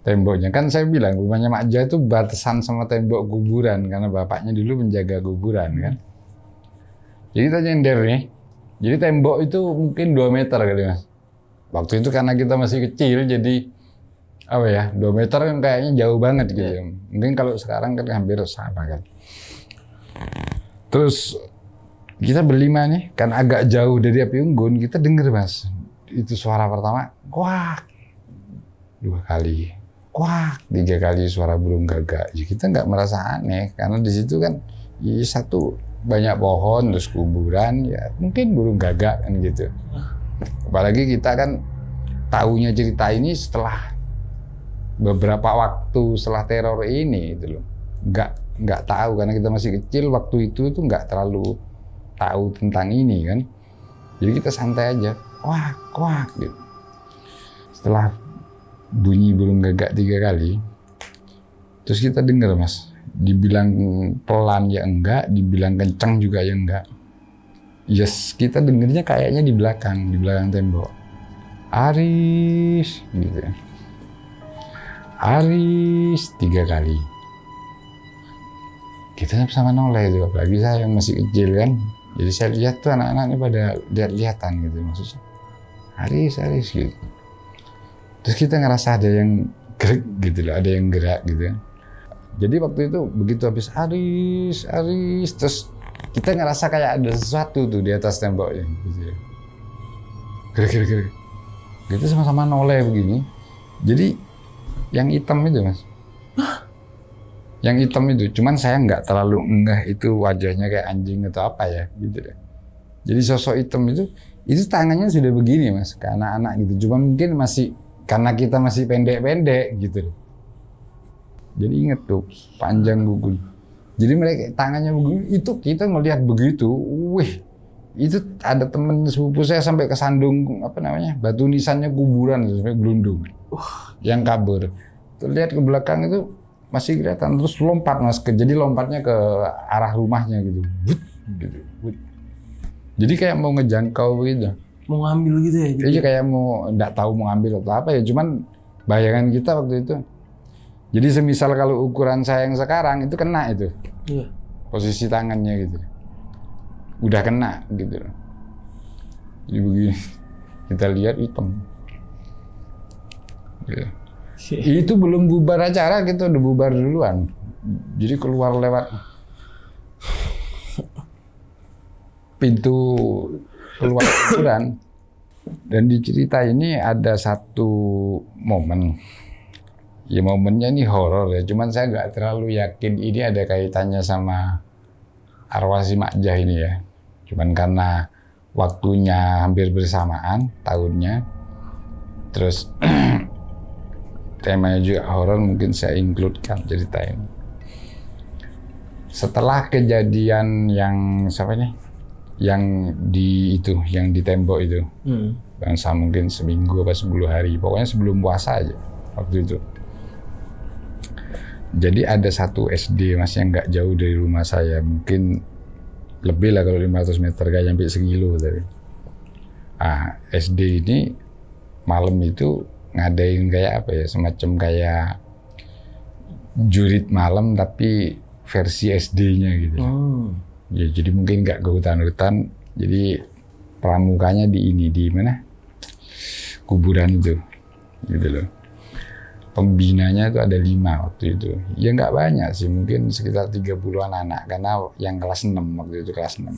temboknya, kan saya bilang rumahnya Mak Ja itu batasan sama tembok kuburan karena bapaknya dulu menjaga kuburan kan. Jadi kita nyender nih, jadi tembok itu mungkin 2 meter kali Mas. Waktu itu karena kita masih kecil jadi apa ya, 2 meter kan kayaknya jauh banget gitu. Mungkin kalau sekarang kan hampir sama kan. Terus kita berlima nih, kan agak jauh dari api unggun, kita denger Mas, itu suara pertama, kuak, 2 kali, kuak, 3 kali suara burung gagak. Ya, kita nggak merasa aneh, karena di situ kan ya, satu banyak pohon, terus kuburan, ya mungkin burung gagak kan gitu. Apalagi kita kan tahunya cerita ini setelah beberapa waktu setelah teror ini gitu loh. Nggak tahu karena kita masih kecil waktu itu tuh nggak terlalu tahu tentang ini kan. Jadi kita santai aja, kuak, kuak gitu. Setelah bunyi burung gagak 3 kali, terus kita dengar Mas, dibilang pelan ya enggak, dibilang kencang juga ya enggak. Yes, kita dengernya kayaknya di belakang tembok. Aris gitu. Aris 3 kali. Kita sama noleh itu, apalagi saya yang masih kecil kan. Jadi saya lihat tuh anak-anak ini pada lihat-lihatan gitu maksudnya. Aris gitu. Terus kita ngerasa ada yang gerak gitu loh, ada yang gerak gitu kan. Jadi waktu itu begitu habis Aris, terus kita ngerasa kayak ada sesuatu tuh di atas temboknya gitu. Gerak. Gitu sama-sama noleh begini. Jadi yang hitam itu Mas. Yang hitam itu, cuman saya nggak terlalu enggak itu wajahnya kayak anjing atau apa ya gitu deh. Jadi sosok hitam itu tangannya sudah begini Mas, ke anak-anak gitu. Cuma mungkin masih karena kita masih pendek-pendek gitu. Jadi inget tuh panjang gugun. Jadi mereka tangannya begini, itu kita ngelihat begitu, wih, itu ada temen sepupu saya sampai kesandung apa namanya batu nisannya kuburan sampai gelundung, yang kabur. Tuh lihat ke belakang itu masih kelihatan, terus lompat Mas, jadi lompatnya ke arah rumahnya gitu, wut. Jadi kayak mau ngejangkau begitu. Mau ngambil gitu ya? Iya kayak mau, nggak tahu mau ngambil atau apa ya, cuman bayangan kita waktu itu. Jadi semisal kalau ukuran saya yang sekarang itu kena itu, posisi tangannya gitu, udah kena gitu. Jadi begini, kita lihat hitam. Gitu. Itu belum bubar acara, kita udah bubar duluan. Jadi keluar lewat pintu keluar kuburan. Dan di cerita ini ada satu momen. Ya momennya ini horor ya, cuman saya nggak terlalu yakin ini ada kaitannya sama arwah si Mak Ja ini ya. Cuman karena waktunya hampir bersamaan tahunnya, terus temanya juga horor, mungkin saya include-kan cerita ini. Setelah kejadian yang siapa nih? Yang di tembok itu. Bangsa mungkin seminggu atau 10 hari, pokoknya sebelum puasa aja waktu itu. Jadi ada satu SD Mas yang nggak jauh dari rumah saya, mungkin lebih lah kalau 500 meter, gak sampai sekilo tadi. SD ini malam itu ngadain kayak apa ya, semacam kayak jurit malam tapi versi SD-nya gitu. Ya, jadi mungkin nggak ke hutan-hutan, jadi pramukanya di mana? Kuburan itu, gitu loh. Pembinanya itu ada 5 waktu itu. Ya nggak banyak sih, mungkin sekitar 30-an anak, karena yang kelas 6 waktu itu, kelas 6.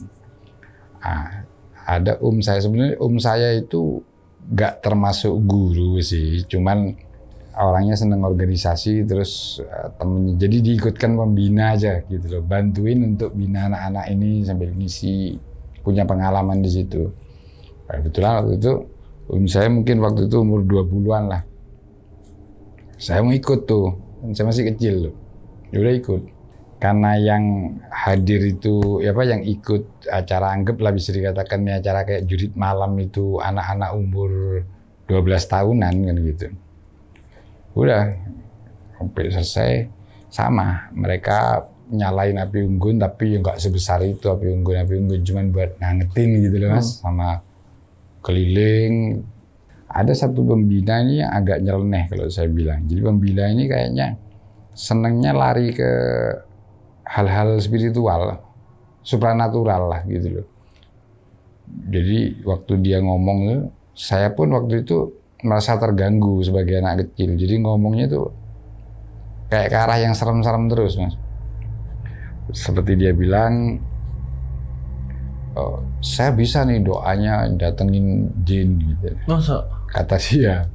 Ada saya, sebenarnya saya itu nggak termasuk guru sih, cuman orangnya seneng organisasi, terus temennya, jadi diikutkan pembina aja gitu loh, bantuin untuk bina anak-anak ini sambil ngisi, punya pengalaman di situ. Kebetulan waktu itu saya mungkin waktu itu umur 20-an lah. Saya mau ikut tuh, saya masih kecil loh, ya udah ikut. Karena yang hadir itu, yang ikut acara, anggaplah bisa dikatakan ini acara kayak jurit malam itu anak-anak umur 12 tahunan kan gitu. Udah, sampai selesai sama, mereka nyalain api unggun, tapi ya nggak sebesar itu api unggun, cuman buat ngangetin gitu loh Mas, sama keliling. Ada satu pembina ini yang agak nyeleneh kalau saya bilang. Jadi pembina ini kayaknya senengnya lari ke hal-hal spiritual, supranatural lah gitu loh. Jadi waktu dia ngomong tuh, saya pun waktu itu merasa terganggu sebagai anak kecil. Jadi ngomongnya tuh kayak ke arah yang serem-serem terus Mas. Seperti dia bilang, saya bisa nih doanya datengin jin gitu. Masa? Kata dia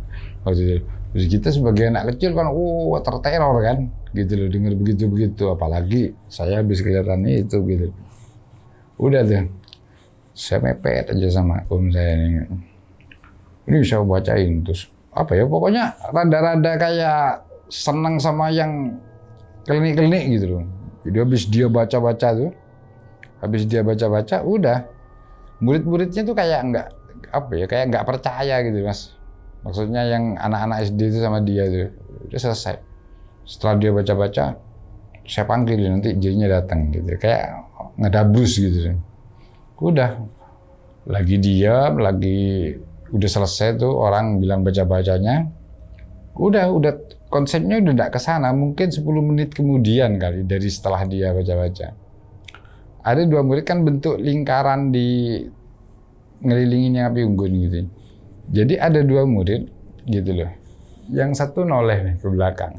waktu itu. Terus kita sebagai anak kecil kan, terteror kan, gitu loh, dengar begitu, apalagi saya habis kelihatannya itu gitu. Udah tuh, saya mepet aja sama om saya ini. Ini bisa bacain terus apa ya, pokoknya rada-rada kayak senang sama yang klinik-klinik gitu loh. Jadi habis dia baca-baca, udah murid-muridnya tuh kayak kayak nggak percaya gitu Mas. Maksudnya yang anak-anak SD itu sama dia tuh udah selesai. Setelah dia baca-baca, saya panggil nanti jinnya datang gitu, kayak ngedabrus gitu. Udah lagi diam, udah selesai tuh orang bilang baca-bacanya. Udah konsepnya udah nggak kesana, mungkin 10 menit kemudian kali dari setelah dia baca-baca. Ada 2 murid kan bentuk lingkaran di ngelilinginnya api unggun gitu. Jadi ada 2 murid gitu loh. Yang satu noleh nih ke belakang.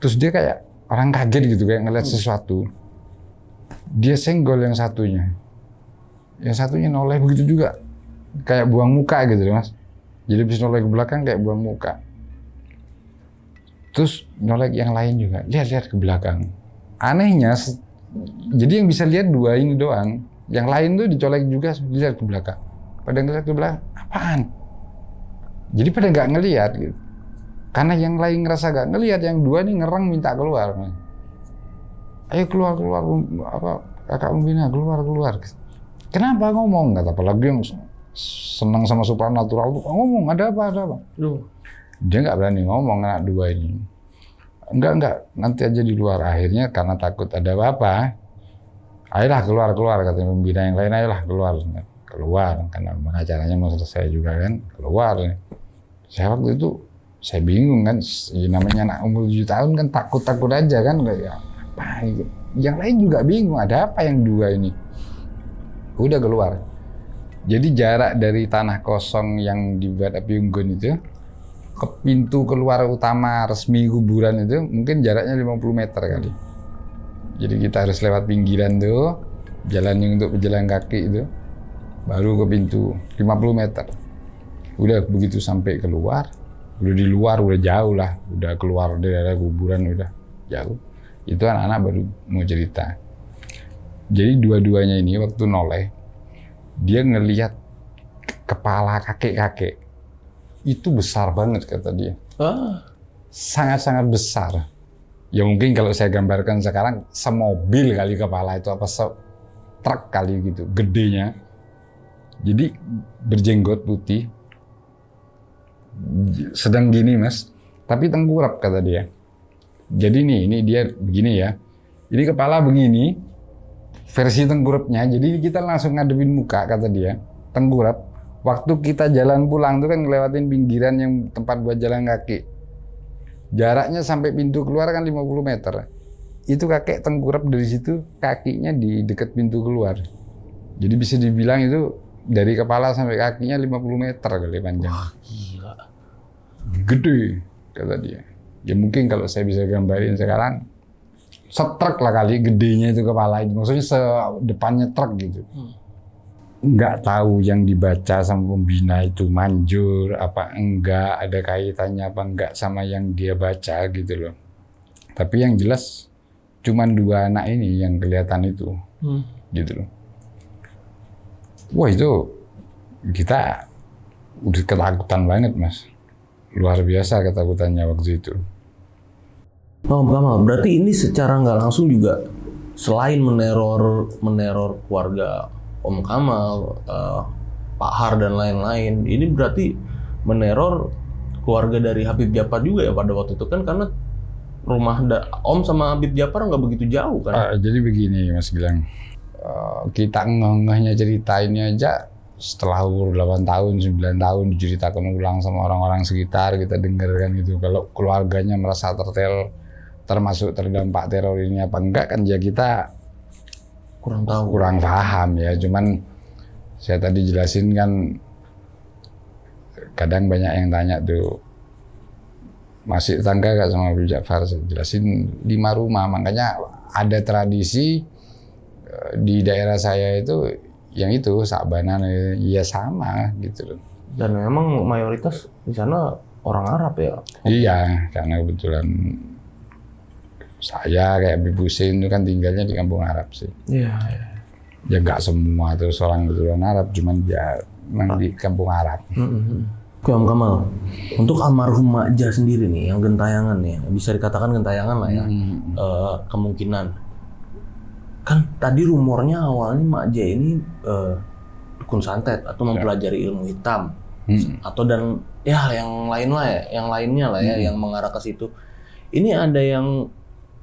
Terus dia kayak orang kaget gitu, kayak ngeliat sesuatu. Dia senggol yang satunya. Yang satunya noleh begitu juga. Kayak buang muka gitu loh Mas. Jadi habis noleh ke belakang kayak buang muka. Terus noleh yang lain juga, lihat ke belakang. Anehnya, jadi yang bisa lihat 2 ini doang. Yang lain tuh dicolek juga, lihat ke belakang. Pada ngeliat ke belakang, apaan? Jadi pada nggak ngelihat gitu. Karena yang lain ngerasa nggak ngelihat, yang 2 nih ngerang minta keluar. Ayo keluar, kakak pembina keluar. Kenapa ngomong? Kata apalagi yang senang sama supernatural tuh ngomong, ada apa? Dia nggak berani ngomong anak 2 ini. Enggak, nanti aja di luar. Akhirnya karena takut ada apa-apa, ayolah keluar kata pembina yang lain, ayolah keluar karena acaranya mau selesai juga kan, keluar. Saya waktu itu saya bingung kan, namanya anak umur 7 tahun kan takut aja kan, kayak apa gitu. Yang lain juga bingung, ada apa yang 2 ini. Udah keluar. Jadi jarak dari tanah kosong yang dibuat api unggun itu ke pintu keluar utama resmi kuburan itu mungkin jaraknya 50 meter kali. Jadi kita harus lewat pinggiran tuh, jalan yang untuk pejalan kaki itu, baru ke pintu 50 meter. Udah begitu sampai keluar, udah di luar, udah jauh lah, udah keluar dari area kuburan, udah jauh. Itu anak-anak baru mau cerita. Jadi 2-duanya ini waktu noleh, dia ngelihat kepala kakek-kakek. Itu besar banget kata dia. Sangat-sangat besar. Ya mungkin kalau saya gambarkan sekarang semobil kali kepala itu, apa truk kali gitu, gedenya. Jadi berjenggot putih. Sedang gini Mas, tapi tengkurap kata dia. Jadi ini dia begini ya. Jadi kepala begini, versi tengkurapnya. Jadi kita langsung ngadepin muka kata dia, tengkurap. Waktu kita jalan pulang tuh kan ngelewatin pinggiran yang tempat buat jalan kaki. Jaraknya sampai pintu keluar kan 50 meter. Itu kakek tengkurap dari situ, kakinya di dekat pintu keluar. Jadi bisa dibilang itu dari kepala sampai kakinya 50 meter kali panjang. Wah, gila. Gede, kata dia. Ya mungkin kalau saya bisa gambarin sekarang, setruk lah kali gedenya itu kepala itu. Maksudnya sedepannya truk gitu. Nggak tahu yang dibaca sama pembina itu manjur apa enggak, ada kaitannya apa enggak sama yang dia baca gitu loh. Tapi yang jelas cuman 2 anak ini yang kelihatan itu gitu loh. Wah itu kita udah ketakutan banget Mas, luar biasa ketakutannya waktu itu. Oh Kamal, berarti ini secara nggak langsung juga selain meneror keluarga Om Kamal, Pak Har dan lain-lain, ini berarti meneror keluarga dari Habib Djafar juga ya pada waktu itu kan, karena rumah Om sama Habib Djapar nggak begitu jauh kan? Jadi begini Mas Gilang, kita ngehnya cerita ini aja setelah umur 8 tahun, 9 tahun diceritakan ulang sama orang-orang sekitar, kita dengarkan gitu. Kalau keluarganya merasa termasuk terdampak teror ini apa enggak kan ya kita Kurang tahu. kurang paham ya. Cuman saya tadi jelasin kan kadang banyak yang tanya tuh masih tangga gak sama Habib Djapar, saya jelasin 5 rumah. Makanya ada tradisi di daerah saya itu yang itu Sa'banan ya sama gitu loh. Dan memang mayoritas di sana orang Arab ya. Iya, karena kebetulan saya kayak Habib Hussein itu kan tinggalnya di kampung Arab sih. Iya. Ya nggak semua terus orang keturunan Arab, cuman ya memang di kampung Arab. Oke Om Kamal, untuk almarhum Makja sendiri nih, yang gentayangan nih, bisa dikatakan gentayangan lah ya, kemungkinan. Kan tadi rumornya awalnya Makja ini dukun santet atau mempelajari ilmu hitam, atau dan ya yang lain lah ya, yang lainnya lah ya, yang mengarah ke situ. Ini ada yang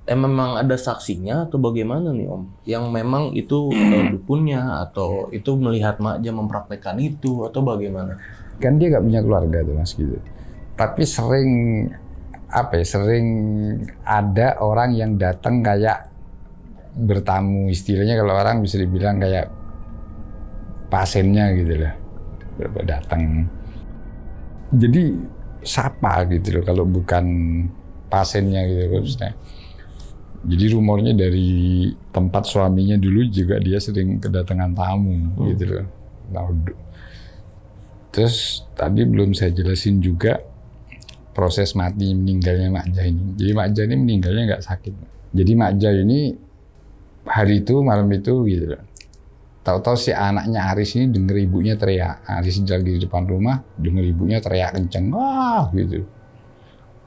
memang ada saksinya atau bagaimana nih Om? Yang memang itu dukunnya atau itu melihat Makja mempraktekkan itu atau bagaimana? Kan dia nggak punya keluarga tuh Mas gitu. Tapi sering sering ada orang yang datang kayak bertamu, istilahnya kalau orang bisa dibilang kayak pasiennya gitu loh, datang. Jadi siapa gitu loh kalau bukan pasiennya gitu maksudnya. Jadi rumornya dari tempat suaminya dulu juga dia sering kedatangan tamu gitu loh. Terus tadi belum saya jelasin juga proses mati meninggalnya Makja ini. Jadi Makja ini meninggalnya nggak sakit. Jadi Makja ini hari itu malam itu gitu loh. Tahu-tahu si anaknya Aris ini denger ibunya teriak. Aris lagi di depan rumah denger ibunya teriak kenceng, wah gitu.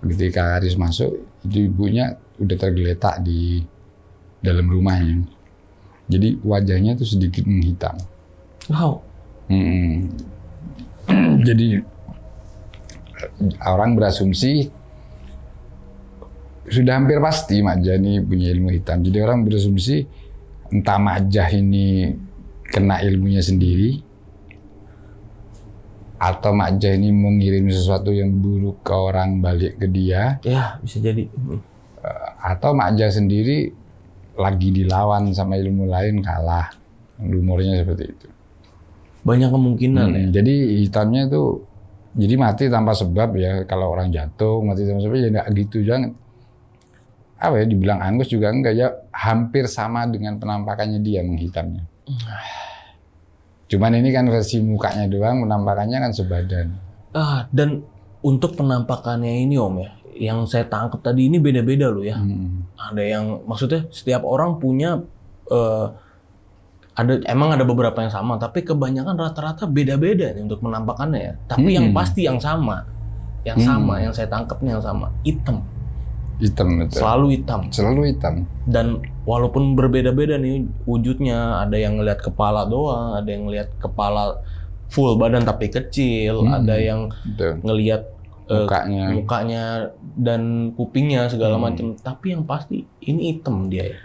Ketika Aris masuk, itu ibunya udah tergeletak di dalam rumahnya. Jadi wajahnya tuh sedikit menghitam. Wow. Jadi orang berasumsi sudah hampir pasti Makja ini punya ilmu hitam. Jadi orang berasumsi entah Makja ini kena ilmunya sendiri atau Makja ini mengirim sesuatu yang buruk ke orang balik ke dia. Ya, bisa jadi. Atau Makja sendiri lagi dilawan sama ilmu lain kalah. Rumornya seperti itu. Banyak kemungkinan ya. Jadi hitamnya itu jadi mati tanpa sebab ya. Kalau orang jatuh mati tanpa sebab ya enggak gitu, jangan apa ya dibilang angus juga enggak ya, hampir sama dengan penampakannya dia menghitamnya. Cuman ini kan versi mukanya doang, penampakannya kan sebadan. Dan untuk penampakannya ini Om ya, yang saya tangkap tadi ini beda-beda loh ya. Ada yang maksudnya setiap orang punya emang ada beberapa yang sama, tapi kebanyakan rata-rata beda-beda nih untuk penampakannya ya. Tapi yang pasti yang sama, yang saya tangkapnya yang sama, hitam. Hitam betul. Selalu hitam. Selalu hitam. Dan walaupun berbeda-beda nih wujudnya, ada yang ngelihat kepala doang, ada yang ngelihat kepala full badan tapi kecil, ada yang ngelihat mukanya dan kupingnya segala macam. Tapi yang pasti ini hitam dia ya.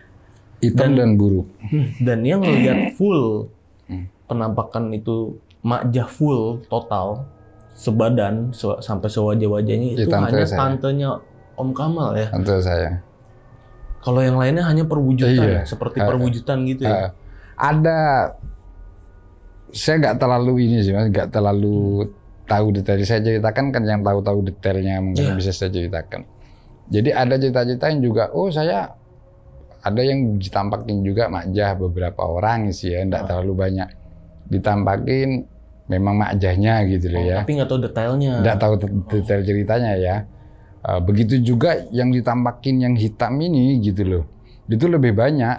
Hitam dan buruk. Dan yang ngelihat full penampakan itu Makja full total sebadan sampai sewajah-wajahnya itu hanya tantenya Om Kamal ya. Tante saya. Kalau yang lainnya hanya perwujudan, seperti perwujudan gitu ya. Ada, saya nggak terlalu ini sih Mas, nggak terlalu tahu detail. Saya ceritakan kan yang tahu-tahu detailnya mungkin bisa saya ceritakan. Jadi ada cerita-cerita yang juga, saya ada yang ditampakin juga Makja beberapa orang sih ya, nggak terlalu banyak. Ditampakin memang Makjahnya gitu loh ya. Tapi nggak tahu detailnya. Nggak tahu detail ceritanya ya. Begitu juga yang ditampakin yang hitam ini gitu loh. Itu lebih banyak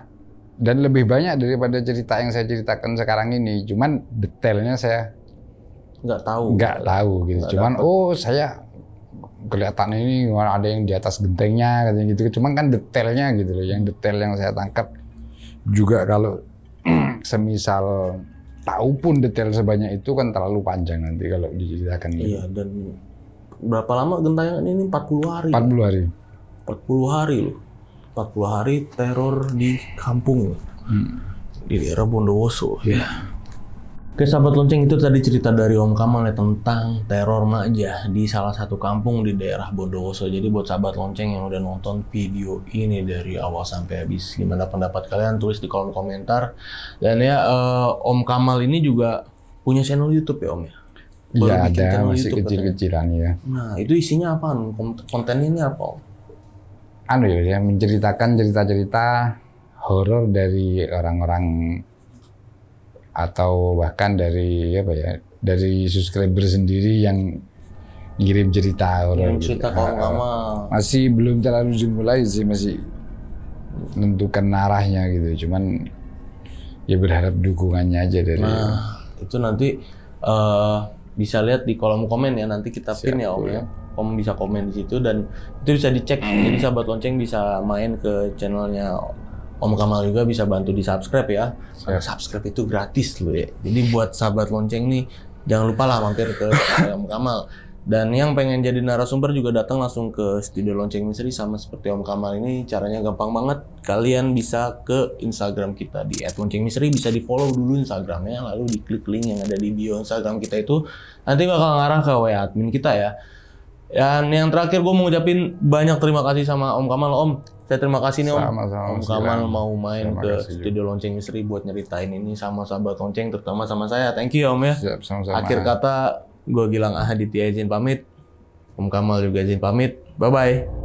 dan lebih banyak daripada cerita yang saya ceritakan sekarang ini. Cuman detailnya saya nggak tahu gitu. Cuman saya kelihatan ini ada yang di atas gentengnya katanya gitu. Cuman kan detailnya gitu loh. Yang detail yang saya tangkap juga kalau semisal tahu pun detail sebanyak itu kan terlalu panjang nanti kalau diceritakan gitu. Iya, dan berapa lama gentayangan ini? 40 hari. 40 hari. 40 hari loh. 40 hari teror di kampung. Di daerah Bondowoso. Ya. Oke sahabat lonceng, itu tadi cerita dari Om Kamal ya tentang teror maja di salah satu kampung di daerah Bondowoso. Jadi buat sahabat lonceng yang udah nonton video ini dari awal sampai habis, gimana pendapat kalian, tulis di kolom komentar. Dan ya Om Kamal ini juga punya channel YouTube ya Om ya? Iya bikin ada, channel masih YouTube kecil-kecilan ya. Nah itu isinya apa? Kontennya ini apa Om? Anu ya, menceritakan cerita-cerita horor dari orang-orang atau bahkan dari apa ya, dari subscriber sendiri yang ngirim cerita horor gitu. Cerita Om Kamal. Masih belum terlalu dimulai sih, masih menentukan arahnya gitu. Cuman ya berharap dukungannya aja dari. Nah itu nanti bisa lihat di kolom komen ya, nanti kita pin ya Om ya. Om bisa komen di situ dan itu bisa dicek. Jadi sahabat lonceng bisa main ke channelnya Om Kamal juga, bisa bantu di subscribe ya. Subscribe itu gratis loh ya. Jadi buat sahabat lonceng nih jangan lupa lah mampir ke Om Kamal. Dan yang pengen jadi narasumber juga datang langsung ke Studio Lonceng Misteri sama seperti Om Kamal ini. Caranya gampang banget. Kalian bisa ke Instagram kita di @loncengmisteri, bisa di follow dulu Instagramnya, lalu diklik link yang ada di bio Instagram kita itu. Nanti bakal ngarah ke WA admin kita ya. Dan yang terakhir gue mau ngucapin banyak terima kasih sama Om Kamal. Om, saya terima kasih nih Om. Sama-sama, Om Kamal silakan. mau main Terima ke kasih Studio Lonceng Misteri buat nyeritain ini sama sahabat lonceng, terutama sama saya. Thank you ya Om ya. Siap, sama-sama. Akhir kata gue Gilang Ahaditya izin pamit. Om Kamal juga izin pamit. Bye-bye.